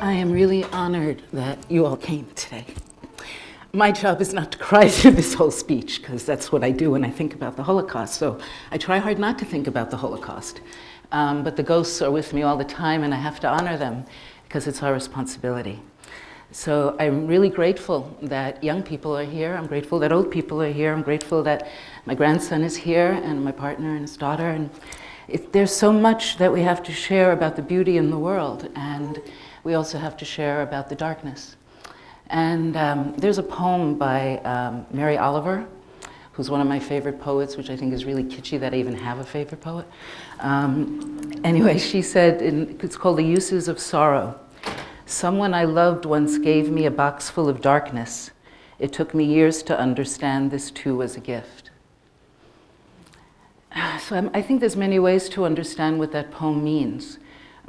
I am really honored that you all came today. My job is not to cry through this whole speech, because that's what I do when I think about the Holocaust. So I try hard not to think about the Holocaust. But the ghosts are with me all the time, and I have to honor them, because it's our responsibility. So I'm really grateful that young people are here. I'm grateful that old people are here. I'm grateful that my grandson is here, and my partner and his daughter. And there's so much that we have to share about the beauty in the world, and we also have to share about the darkness. And there's a poem by Mary Oliver, who's one of my favorite poets, which I think is really kitschy that I even have a favorite poet. Anyway, she said, it's called The Uses of Sorrow. Someone I loved once gave me a box full of darkness. It took me years to understand this too was a gift. So I think there's many ways to understand what that poem means.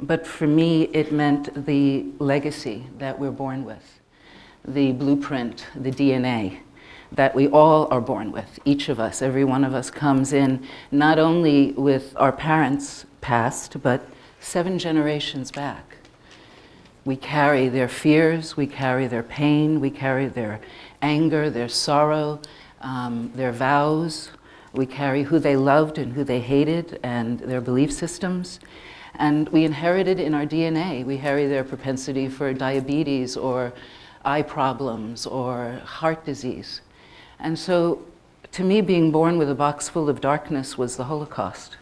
But for me, it meant the legacy that we're born with, the blueprint, the DNA that we all are born with. Each of us, every one of us comes in not only with our parents' past, but 7 generations back. We carry their fears, we carry their pain, we carry their anger, their sorrow, their vows. We carry who they loved and who they hated and their belief systems. And we inherit it in our DNA. We carry their propensity for diabetes or eye problems or heart disease. And so, to me, being born with a box full of darkness was the Holocaust.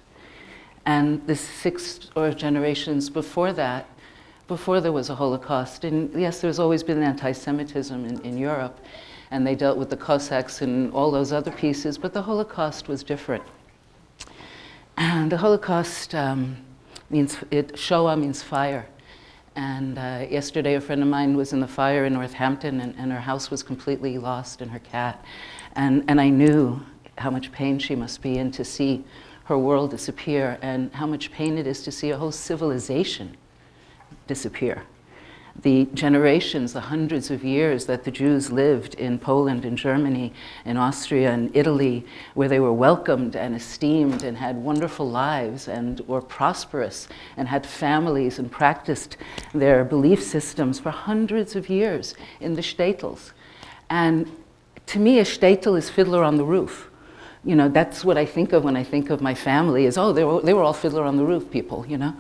And the 6 or generations before that, before there was a Holocaust, and yes, there's always been anti-Semitism in Europe, and they dealt with the Cossacks and all those other pieces, but the Holocaust was different. And the Holocaust Shoah means fire. And yesterday a friend of mine was in the fire in Northampton, and her house was completely lost and her cat. And I knew how much pain she must be in to see her world disappear, and how much pain it is to see a whole civilization disappear. The generations, the hundreds of years that the Jews lived in Poland and Germany and Austria and Italy, where they were welcomed and esteemed and had wonderful lives and were prosperous and had families and practiced their belief systems for hundreds of years in the shtetls. And to me, a shtetl is Fiddler on the Roof. You know, that's what I think of when I think of my family is, oh, they were all Fiddler on the Roof people, you know?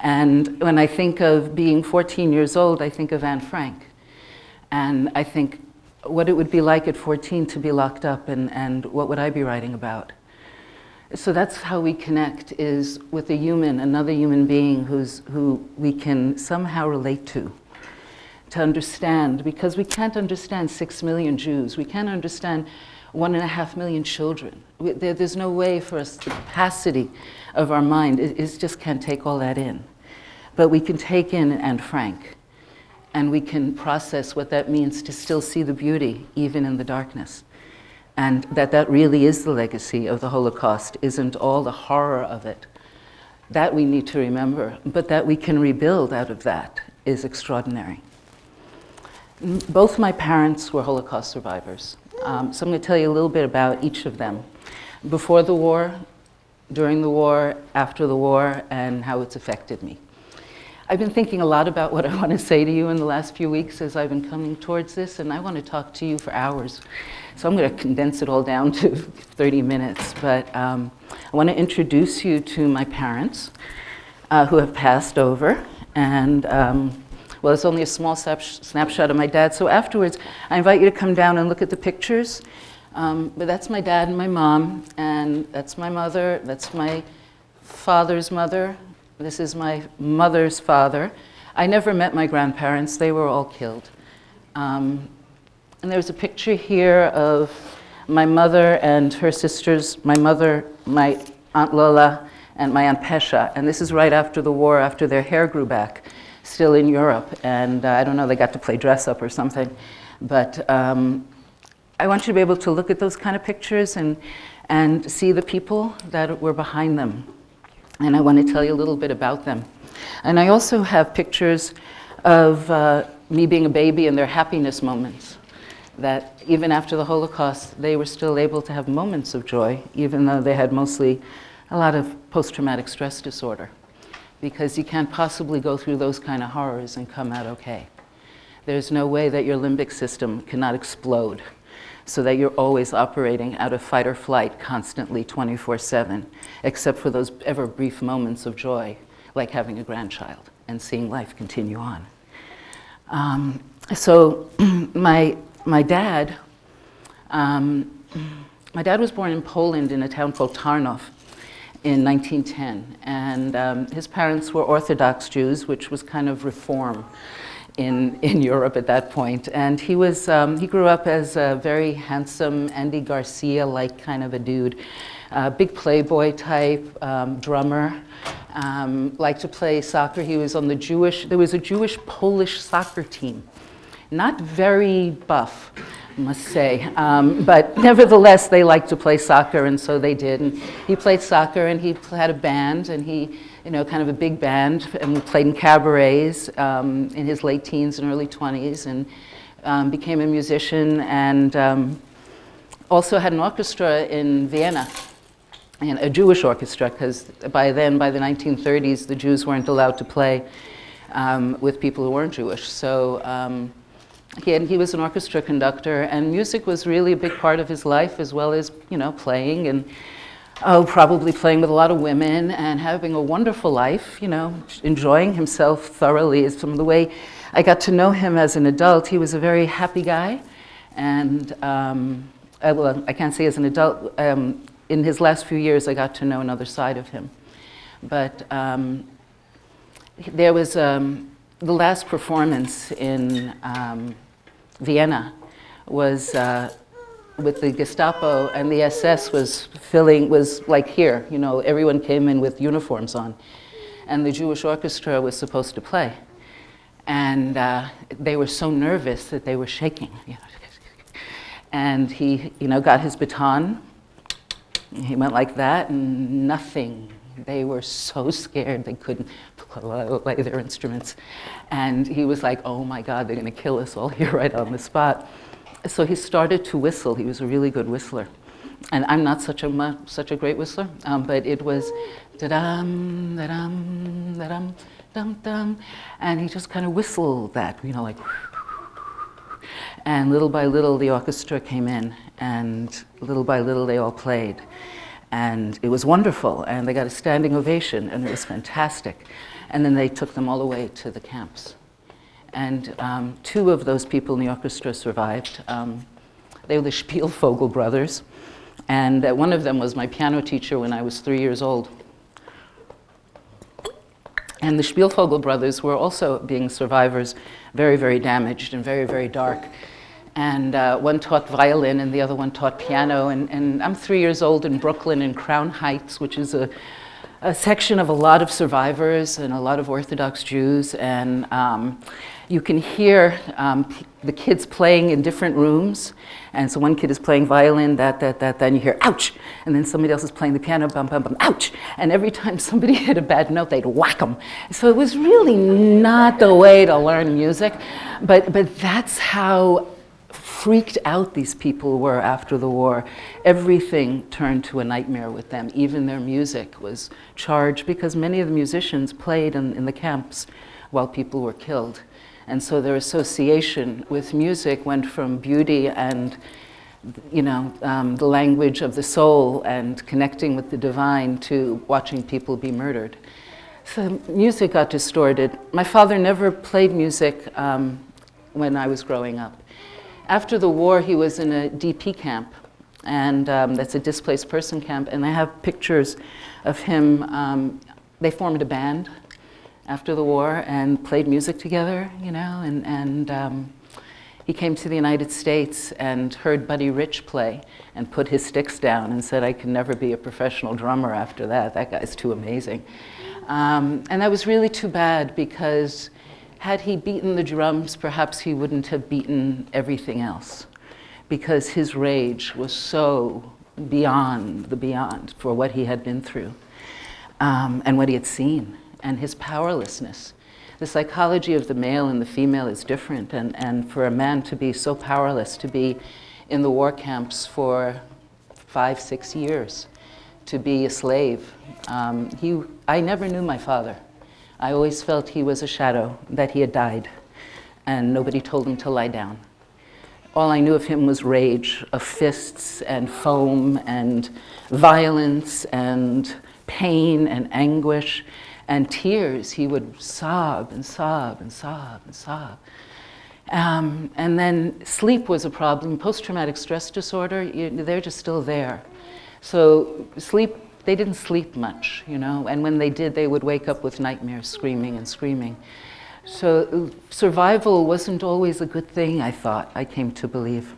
And when I think of being 14 years old, I think of Anne Frank. And I think what it would be like at 14 to be locked up, and what would I be writing about? So that's how we connect, is with a human, another human being who we can somehow relate to understand, because we can't understand 6 million Jews. We can't understand 1.5 million children. There's no way for us, the capacity of our mind, it just can't take all that in. But we can take in Anne Frank, and we can process what that means to still see the beauty, even in the darkness. And that really is the legacy of the Holocaust, isn't all the horror of it. That we need to remember, but that we can rebuild out of that is extraordinary. Both my parents were Holocaust survivors. So I'm going to tell you a little bit about each of them. Before the war, during the war, after the war, and how it's affected me. I've been thinking a lot about what I want to say to you in the last few weeks as I've been coming towards this, and I want to talk to you for hours. So I'm going to condense it all down to 30 minutes. But I want to introduce you to my parents who have passed over. And well, it's only a small snapshot of my dad. So afterwards, I invite you to come down and look at the pictures. But that's my dad and my mom, and that's my mother, that's my father's mother, this is my mother's father. I never met my grandparents, they were all killed. And there's a picture here of my mother and her sisters, my mother, my Aunt Lola, and my Aunt Pesha. And this is right after the war, after their hair grew back, still in Europe. And I don't know, they got to play dress up or something. But I want you to be able to look at those kind of pictures and see the people that were behind them. And I want to tell you a little bit about them. And I also have pictures of me being a baby and their happiness moments. That even after the Holocaust, they were still able to have moments of joy, even though they had mostly a lot of post-traumatic stress disorder. because you can't possibly go through those kind of horrors and come out okay. There's no way that your limbic system cannot explode so that you're always operating out of fight or flight constantly 24/7, except for those ever brief moments of joy, like having a grandchild and seeing life continue on. So my dad was born in Poland in a town called Tarnów in 1910, and his parents were Orthodox Jews, which was kind of reform in Europe at that point. And he grew up as a very handsome Andy Garcia-like kind of a dude, big playboy type, drummer, liked to play soccer. He was on there was a Jewish-Polish soccer team. Not very buff, I must say, but nevertheless they liked to play soccer, and so they did. And he played soccer, and he had a band, and he, kind of a big band, and we played in cabarets in his late teens and early 20s, and became a musician, and also had an orchestra in Vienna, and a Jewish orchestra, because by the 1930s, the Jews weren't allowed to play with people who weren't Jewish. So he was an orchestra conductor, and music was really a big part of his life, as well as, playing, and probably playing with a lot of women and having a wonderful life, enjoying himself thoroughly. Is from the way I got to know him as an adult. He was a very happy guy, and well, I can't say as an adult. In his last few years, I got to know another side of him. But there was the last performance in Vienna was with the Gestapo, and the SS was like here, everyone came in with uniforms on, and the Jewish orchestra was supposed to play. And they were so nervous that they were shaking. And he, got his baton. He went like that, and nothing. They were so scared they couldn't play their instruments. And he was like, oh my God, they're going to kill us all here right on the spot. So he started to whistle. He was a really good whistler. And I'm not such a great whistler, but it was da-dum, da-dum, da-dum, dum-dum. And he just kind of whistled that, like. And little by little, the orchestra came in, and little by little, they all played. And it was wonderful, and they got a standing ovation, and it was fantastic. And then they took them all the way to the camps. And two of those people in the orchestra survived. They were the Spielvogel brothers, and one of them was my piano teacher when I was 3 years old. And the Spielvogel brothers were also being survivors, very, very damaged and very, very dark. And one taught violin and the other one taught piano. And I'm 3 years old in Brooklyn in Crown Heights, which is a section of a lot of survivors and a lot of Orthodox Jews. And you can hear the kids playing in different rooms. And so one kid is playing violin, then you hear, ouch! And then somebody else is playing the piano, bum, bum, bum, ouch! And every time somebody hit a bad note, they'd whack them. So it was really not the way to learn music. But that's how freaked out these people were after the war. Everything turned to a nightmare with them. Even their music was charged, because many of the musicians played in the camps while people were killed. And so their association with music went from beauty and, the language of the soul and connecting with the divine to watching people be murdered. So music got distorted. My father never played music when I was growing up. After the war, he was in a DP camp, and that's a displaced person camp, and I have pictures of him. They formed a band after the war and played music together, and he came to the United States and heard Buddy Rich play and put his sticks down and said, I can never be a professional drummer after that. That guy's too amazing. And that was really too bad, because had he beaten the drums, perhaps he wouldn't have beaten everything else, because his rage was so beyond the beyond for what he had been through and what he had seen, and his powerlessness. The psychology of the male and the female is different, and for a man to be so powerless, to be in the war camps for 5-6 years, to be a slave. I never knew my father. I always felt he was a shadow, that he had died, and nobody told him to lie down. All I knew of him was rage, of fists and foam and violence and pain and anguish and tears. He would sob and sob and sob and sob. And then sleep was a problem. Post-traumatic stress disorder, they're just still there. So sleep, they didn't sleep much, you know, and when they did, they would wake up with nightmares, screaming and screaming. So survival wasn't always a good thing, I thought, I came to believe.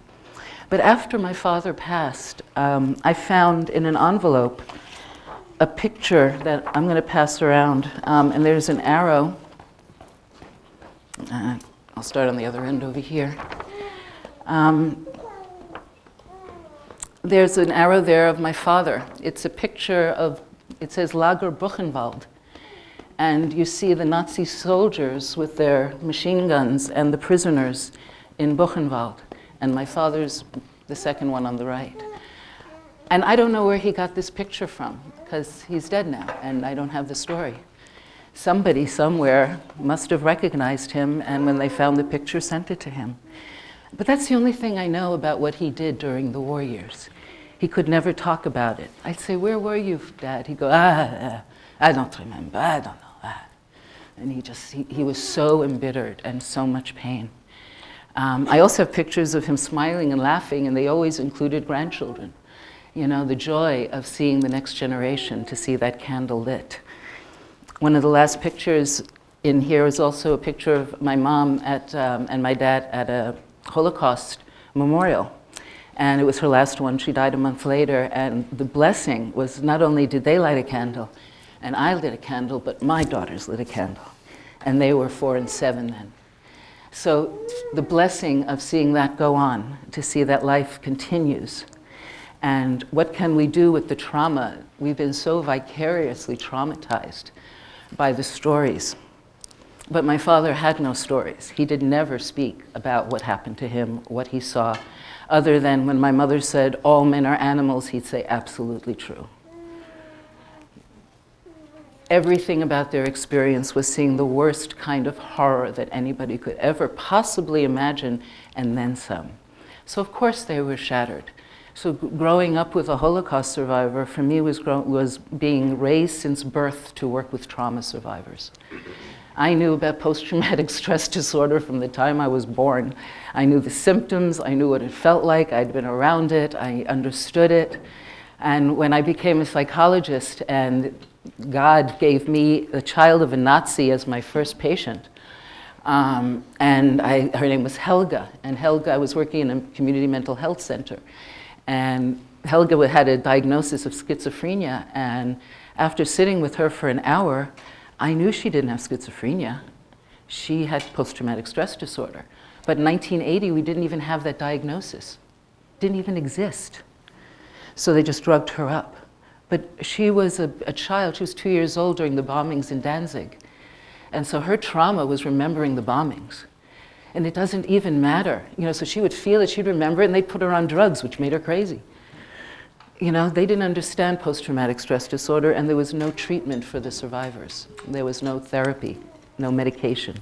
But after my father passed, I found in an envelope a picture that I'm going to pass around, and there's an arrow. I'll start on the other end over here. There's an arrow there of my father. It's a picture of, it says Lager Buchenwald. And you see the Nazi soldiers with their machine guns and the prisoners in Buchenwald. And my father's the second one on the right. And I don't know where he got this picture from, because he's dead now, and I don't have the story. Somebody somewhere must have recognized him, and when they found the picture, sent it to him. But that's the only thing I know about what he did during the war years. He could never talk about it. I'd say, "Where were you, Dad?" He'd go, I don't remember, I don't know. And he was so embittered and so much pain. I also have pictures of him smiling and laughing, and they always included grandchildren. You know, the joy of seeing the next generation, to see that candle lit. One of the last pictures in here is also a picture of my mom and my dad at a Holocaust memorial. And it was her last one. She died a month later, and the blessing was not only did they light a candle, and I lit a candle, but my daughters lit a candle. And they were 4 and 7 then. So the blessing of seeing that go on, to see that life continues. And what can we do with the trauma? We've been so vicariously traumatized by the stories. But my father had no stories. He did never speak about what happened to him, what he saw, other than when my mother said, "All men are animals," he'd say, "Absolutely true." Everything about their experience was seeing the worst kind of horror that anybody could ever possibly imagine, and then some. So of course they were shattered. So growing up with a Holocaust survivor, for me, was being raised since birth to work with trauma survivors. I knew about post-traumatic stress disorder from the time I was born. I knew the symptoms, I knew what it felt like, I'd been around it, I understood it. And when I became a psychologist and God gave me the child of a Nazi as my first patient, and her name was Helga, and Helga, I was working in a community mental health center, and Helga had a diagnosis of schizophrenia, and after sitting with her for an hour, I knew she didn't have schizophrenia. She had post-traumatic stress disorder. But in 1980, we didn't even have that diagnosis. Didn't even exist. So they just drugged her up. But she was a child, she was 2 years old during the bombings in Danzig. And so her trauma was remembering the bombings. And it doesn't even matter. You know, so she would feel it, she'd remember it, and they'd put her on drugs, which made her crazy. You know, they didn't understand post-traumatic stress disorder, and there was no treatment for the survivors. There was no therapy, no medication.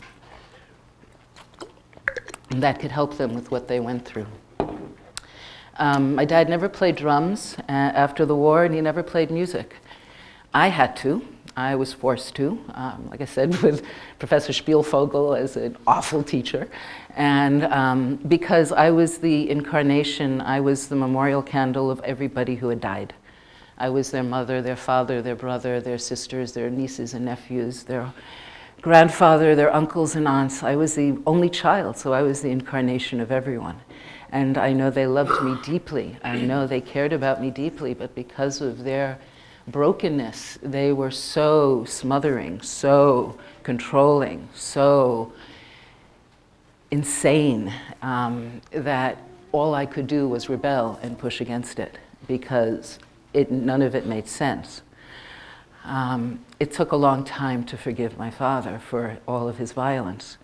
And that could help them with what they went through. My dad never played drums after the war, and he never played music. I had to. I was forced to, like I said, with Professor Spielvogel as an awful teacher. And because I was the incarnation, I was the memorial candle of everybody who had died. I was their mother, their father, their brother, their sisters, their nieces and nephews, their grandfather, their uncles and aunts. I was the only child, so I was the incarnation of everyone. And I know they loved me deeply. I know they cared about me deeply, but because of their brokenness, they were so smothering, so controlling, so insane, that all I could do was rebel and push against it, because none of it made sense. It took a long time to forgive my father for all of his violence,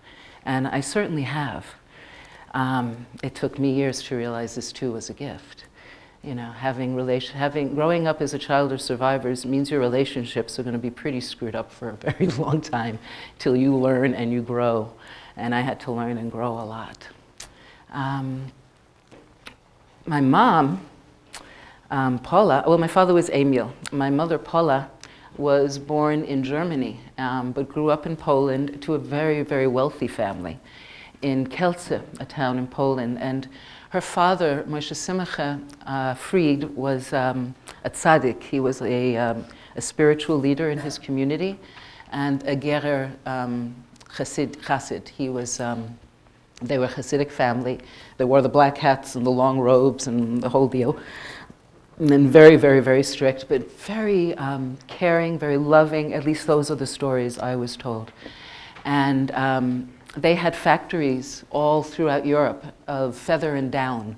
and I certainly have. It took me years to realize this too was a gift. You know, growing up as a child of survivors means your relationships are going to be pretty screwed up for a very long time till you learn and you grow. And I had to learn and grow a lot. My mom, Paula, well, my father was Emil. My mother, Paula, was born in Germany, but grew up in Poland to a very, very wealthy family in Kielce, a town in Poland. And her father, Moshe Simcha Fried, was a tzaddik. He was a spiritual leader in his community, and a gerer chassid. He was, they were a Hasidic family. They wore the black hats and the long robes and the whole deal. And then very, very, very strict, but very caring, very loving. At least those are the stories I was told. And they had factories all throughout Europe of feather and down.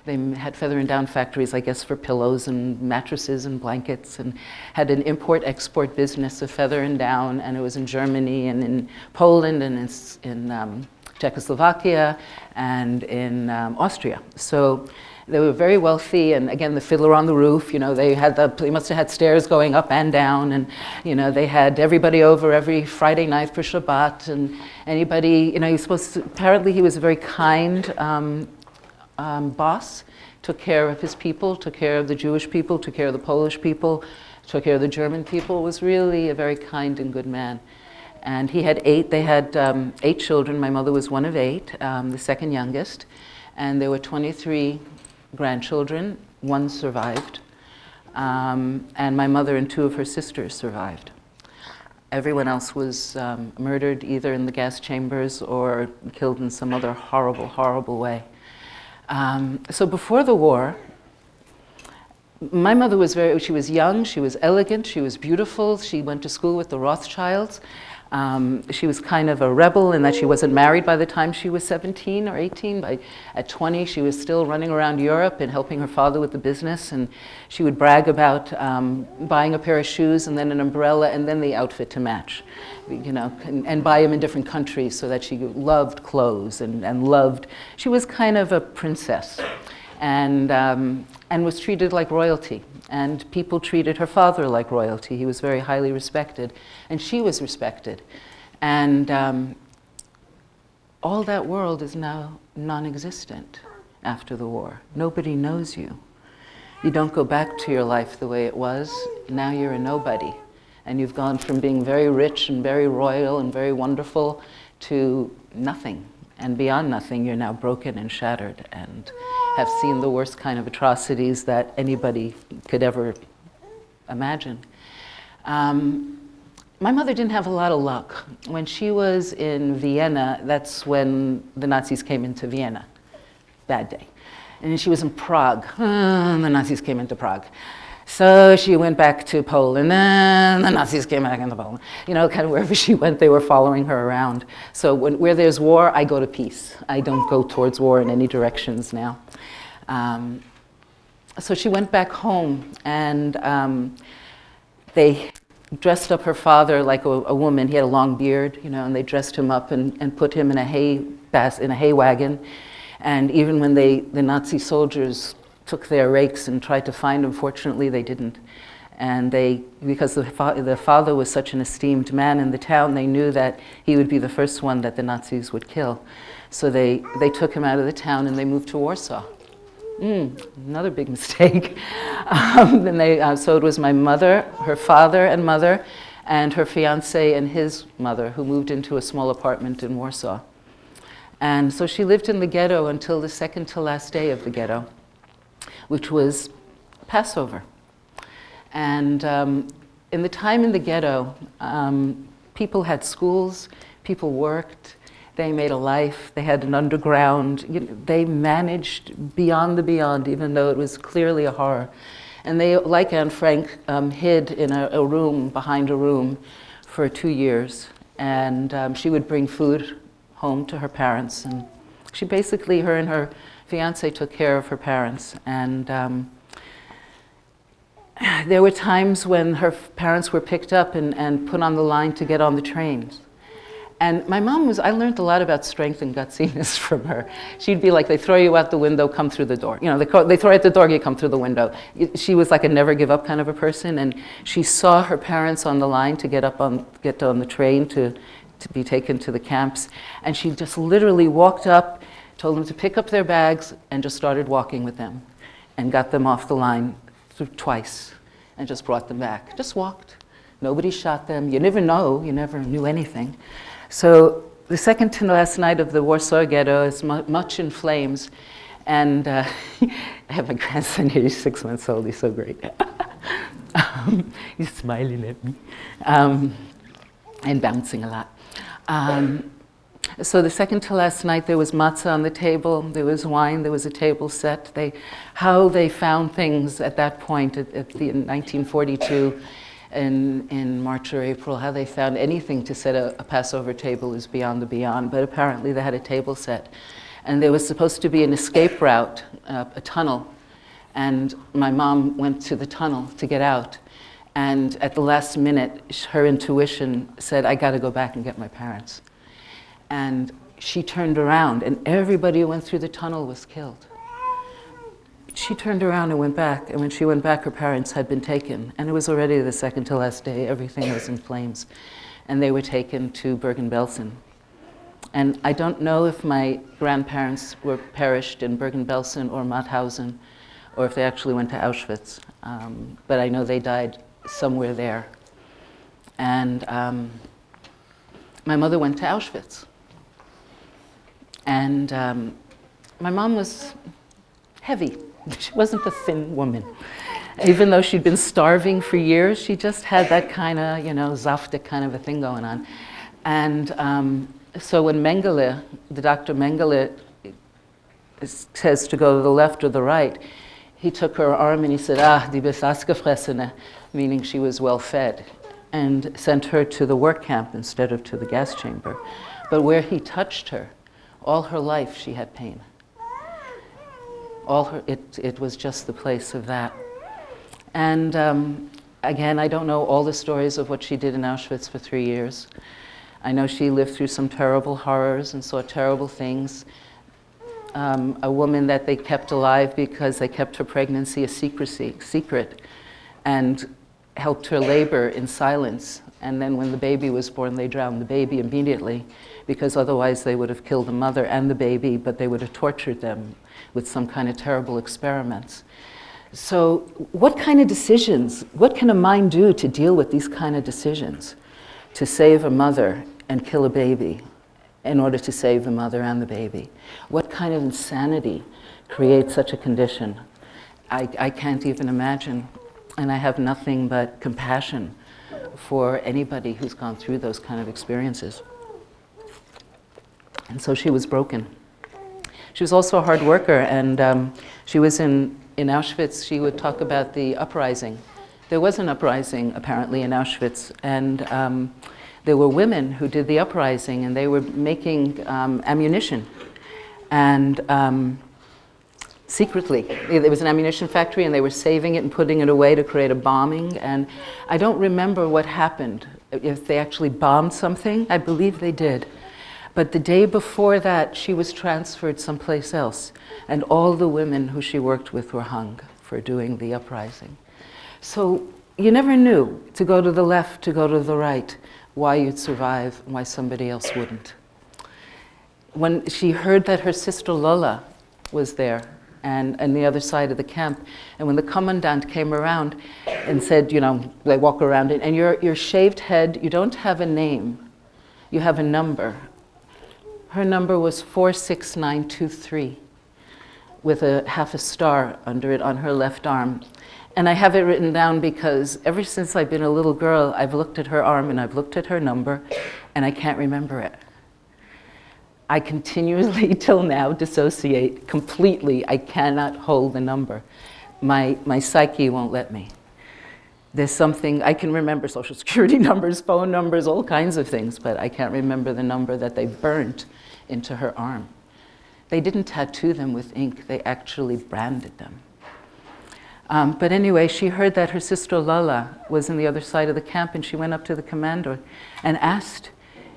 They had feather and down factories, I guess, for pillows and mattresses and blankets, and had an import-export business of feather and down, and it was in Germany and in Poland and in Czechoslovakia and in Austria. So they were very wealthy, and again, the Fiddler on the Roof, you know, they must have had stairs going up and down, and, you know, they had everybody over every Friday night for Shabbat, and anybody, you know, apparently he was a very kind boss, took care of his people, took care of the Jewish people, took care of the Polish people, took care of the German people, was really a very kind and good man. And they had 8 children. My mother was one of 8, the second youngest, and there were 23 grandchildren. 1 survived, and my mother and 2 of her sisters survived. Everyone else was murdered either in the gas chambers or killed in some other horrible, horrible way. So before the war, my mother was she was young, she was elegant, she was beautiful, she went to school with the Rothschilds. She was kind of a rebel in that she wasn't married by the time she was 17 or 18. At 20, she was still running around Europe and helping her father with the business, and she would brag about buying a pair of shoes and then an umbrella and then the outfit to match, you know, and buy them in different countries, so that she loved clothes and loved, she was kind of a princess, and was treated like royalty. And people treated her father like royalty. He was very highly respected, and she was respected. And all that world is now non-existent after the war. Nobody knows you. You don't go back to your life the way it was. Now you're a nobody. And you've gone from being very rich and very royal and very wonderful to nothing. And beyond nothing, you're now broken and shattered and have seen the worst kind of atrocities that anybody could ever imagine. My mother didn't have a lot of luck. When she was in Vienna, that's when the Nazis came into Vienna. Bad day. And then she was in Prague. The Nazis came into Prague. So she went back to Poland, and the Nazis came back into Poland. You know, kind of wherever she went, they were following her around. So where there's war, I go to peace. I don't go towards war in any directions now. So she went back home, and they dressed up her father like a woman. He had a long beard, you know, and they dressed him up and put him in a hay wagon. And even when the Nazi soldiers took their rakes and tried to find him, fortunately they didn't. And because the father was such an esteemed man in the town, they knew that he would be the first one that the Nazis would kill. So they took him out of the town and they moved to Warsaw. Another big mistake. So it was my mother, her father and mother, and her fiance and his mother, who moved into a small apartment in Warsaw. And so she lived in the ghetto until the second to last day of the ghetto, which was Passover. And in the time in the ghetto, people had schools, people worked, they made a life, they had an underground, they managed beyond the beyond, even though it was clearly a horror. And they, like Anne Frank, hid in a room, behind a room, for 2 years. And she would bring food home to her parents. And she basically, her and her fiance took care of her parents. And there were times when her parents were picked up and put on the line to get on the trains. And my mom I learned a lot about strength and gutsiness from her. She'd be like, they throw you out the window, come through the door. You know, they throw you out the door, you come through the window. She was like a never give up kind of a person, and she saw her parents on the line to get on the train to be taken to the camps. And she just literally walked up, told them to pick up their bags, and just started walking with them and got them off the line twice and just brought them back. Just walked. Nobody shot them. You never know. You never knew anything. So the second to last night of the Warsaw Ghetto is much in flames. And I have my grandson here. He's 6 months old. He's so great. He's smiling at me and bouncing a lot. So the second to last night, there was matzah on the table, there was wine, there was a table set. How they found things at that point, in 1942, in March or April, how they found anything to set a Passover table is beyond the beyond, but apparently they had a table set. And there was supposed to be an escape route, a tunnel, and my mom went to the tunnel to get out. And at the last minute, her intuition said, I gotta go back and get my parents. And she turned around, and everybody who went through the tunnel was killed. She turned around and went back, and when she went back, her parents had been taken. And it was already the second to last day, everything was in flames. And they were taken to Bergen-Belsen. And I don't know if my grandparents were perished in Bergen-Belsen or Mauthausen, or if they actually went to Auschwitz. But I know they died somewhere there. And my mother went to Auschwitz. And my mom was heavy. She wasn't a thin woman. Even though she'd been starving for years, she just had that kind of, zaftig kind of a thing going on. And so when Mengele, the Dr. Mengele, says to go to the left or the right, he took her arm and he said, die bist ausgefressene, meaning she was well fed, and sent her to the work camp instead of to the gas chamber. But where he touched her, all her life she had pain. It was just the place of that. And again, I don't know all the stories of what she did in Auschwitz for 3 years. I know she lived through some terrible horrors and saw terrible things. A woman that they kept alive because they kept her pregnancy a secret, and helped her labor in silence. And then when the baby was born, they drowned the baby immediately, because otherwise they would have killed the mother and the baby, but they would have tortured them with some kind of terrible experiments. So what kind of decisions, what can a mind do to deal with these kind of decisions? To save a mother and kill a baby in order to save the mother and the baby? What kind of insanity creates such a condition? I can't even imagine. And I have nothing but compassion for anybody who's gone through those kind of experiences. And so she was broken. She was also a hard worker, and she was in Auschwitz. She would talk about the uprising. There was an uprising, apparently, in Auschwitz, and there were women who did the uprising, and they were making ammunition. And secretly, there was an ammunition factory, and they were saving it and putting it away to create a bombing. And I don't remember what happened, if they actually bombed something. I believe they did. But the day before that, she was transferred someplace else, and all the women who she worked with were hung for doing the uprising. So you never knew, to go to the left, to go to the right, why you'd survive and why somebody else wouldn't. When she heard that her sister Lola was there, and on the other side of the camp, and when the commandant came around and said, they walk around, and your shaved head, you don't have a name, you have a number. Her number was 46923, with half a star under it on her left arm. And I have it written down because ever since I've been a little girl, I've looked at her arm and I've looked at her number, and I can't remember it. I continually, till now, dissociate completely. I cannot hold the number. My psyche won't let me. There's something, I can remember social security numbers, phone numbers, all kinds of things, but I can't remember the number that they burnt into her arm. They didn't tattoo them with ink, they actually branded them. But anyway, she heard that her sister Lala was on the other side of the camp, and she went up to the commander and asked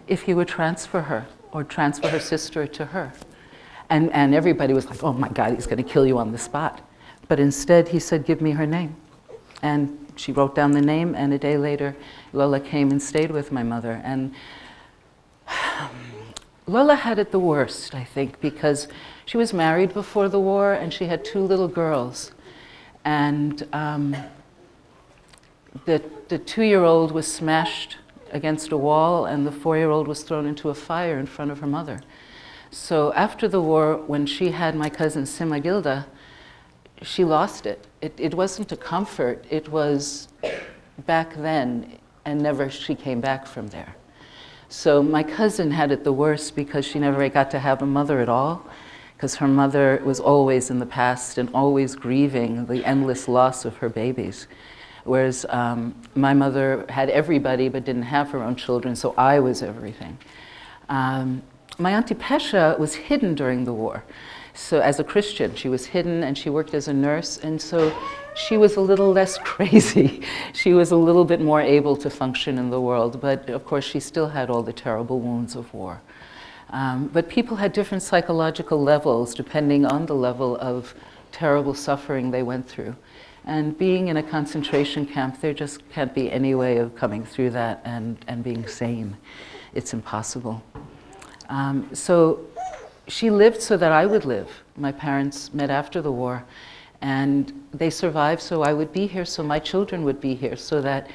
if he would transfer her or transfer her sister to her. And everybody was like, oh my God, he's going to kill you on the spot. But instead he said, give me her name. And she wrote down the name, and a day later Lola came and stayed with my mother. And Lola had it the worst, I think, because she was married before the war and she had 2 little girls. And the 2-year-old was smashed against a wall, and the 4-year-old was thrown into a fire in front of her mother. So after the war, when she had my cousin Sima Gilda, she lost it. It wasn't a comfort, it was back then, and never she came back from there. So my cousin had it the worst because she never got to have a mother at all, because her mother was always in the past and always grieving the endless loss of her babies. Whereas my mother had everybody but didn't have her own children, so I was everything. My Auntie Pesha was hidden during the war. So as a Christian, she was hidden and she worked as a nurse, and so she was a little less crazy. She was a little bit more able to function in the world, but of course she still had all the terrible wounds of war. But people had different psychological levels depending on the level of terrible suffering they went through. And being in a concentration camp, there just can't be any way of coming through that and being sane. It's impossible. So she lived so that I would live. My parents met after the war, and they survived so I would be here, so my children would be here, so that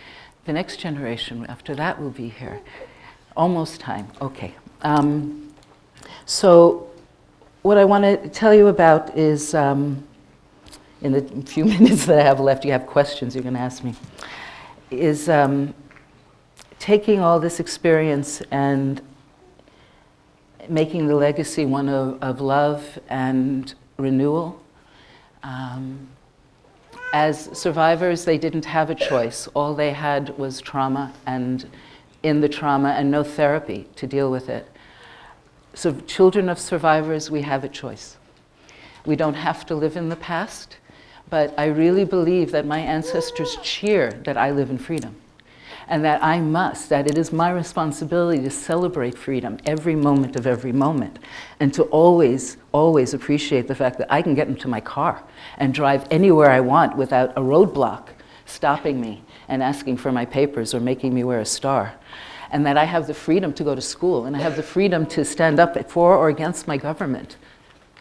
the next generation after that will be here. Almost time, okay. So what I want to tell you about is, in the few minutes that I have left, you have questions you can ask me, is taking all this experience and making the legacy one of love and renewal. As survivors, they didn't have a choice. All they had was trauma, and in the trauma, and no therapy to deal with it. So children of survivors, we have a choice. We don't have to live in the past, but I really believe that my ancestors cheer that I live in freedom, and that I must, that it is my responsibility to celebrate freedom every moment of every moment, and to always, always appreciate the fact that I can get into my car and drive anywhere I want without a roadblock stopping me and asking for my papers or making me wear a star. And that I have the freedom to go to school, and I have the freedom to stand up for or against my government.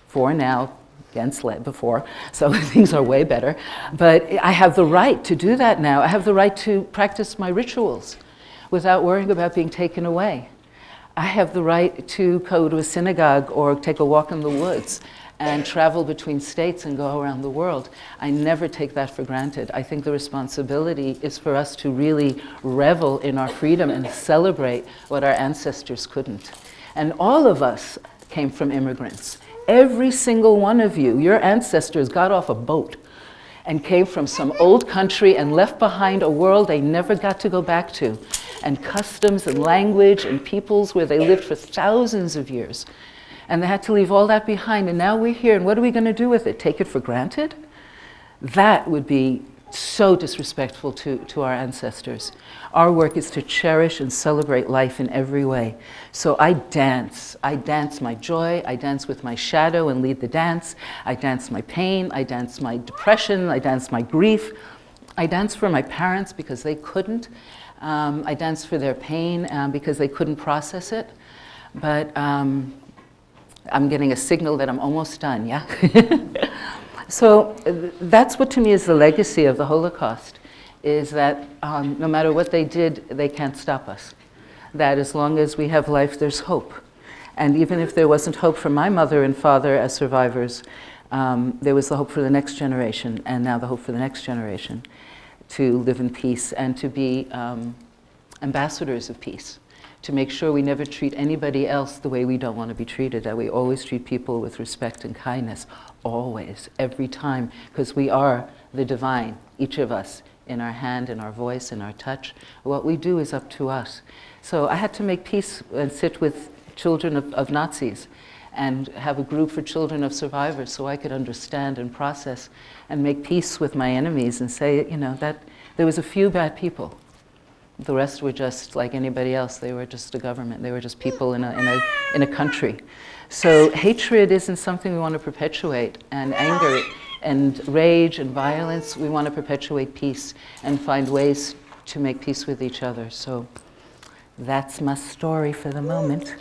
For now, against before, so things are way better. But I have the right to do that now. I have the right to practice my rituals without worrying about being taken away. I have the right to go to a synagogue or take a walk in the woods and travel between states and go around the world. I never take that for granted. I think the responsibility is for us to really revel in our freedom and celebrate what our ancestors couldn't. And all of us came from immigrants. Every single one of you, your ancestors got off a boat and came from some old country and left behind a world they never got to go back to, and customs and language and peoples where they lived for thousands of years. And they had to leave all that behind, and now we're here, and what are we going to do with it? Take it for granted? That would be so disrespectful to our ancestors. Our work is to cherish and celebrate life in every way. So I dance my joy, I dance with my shadow and lead the dance, I dance my pain, I dance my depression, I dance my grief, I dance for my parents because they couldn't, I dance for their pain because they couldn't process it, but I'm getting a signal that I'm almost done, yeah? So that's what to me is the legacy of the Holocaust, is that no matter what they did, they can't stop us. That as long as we have life, there's hope. And even if there wasn't hope for my mother and father as survivors, there was the hope for the next generation, and now the hope for the next generation to live in peace and to be ambassadors of peace, to make sure we never treat anybody else the way we don't want to be treated, that we always treat people with respect and kindness, always, every time, because we are the divine, each of us, in our hand, in our voice, in our touch. What we do is up to us. So I had to make peace and sit with children of Nazis and have a group for children of survivors so I could understand and process and make peace with my enemies and say, you know, that there was a few bad people. The rest were just like anybody else. They were just a government. They were just people in a country. So hatred isn't something we want to perpetuate, and anger and rage and violence, we want to perpetuate peace and find ways to make peace with each other. So that's my story for the moment.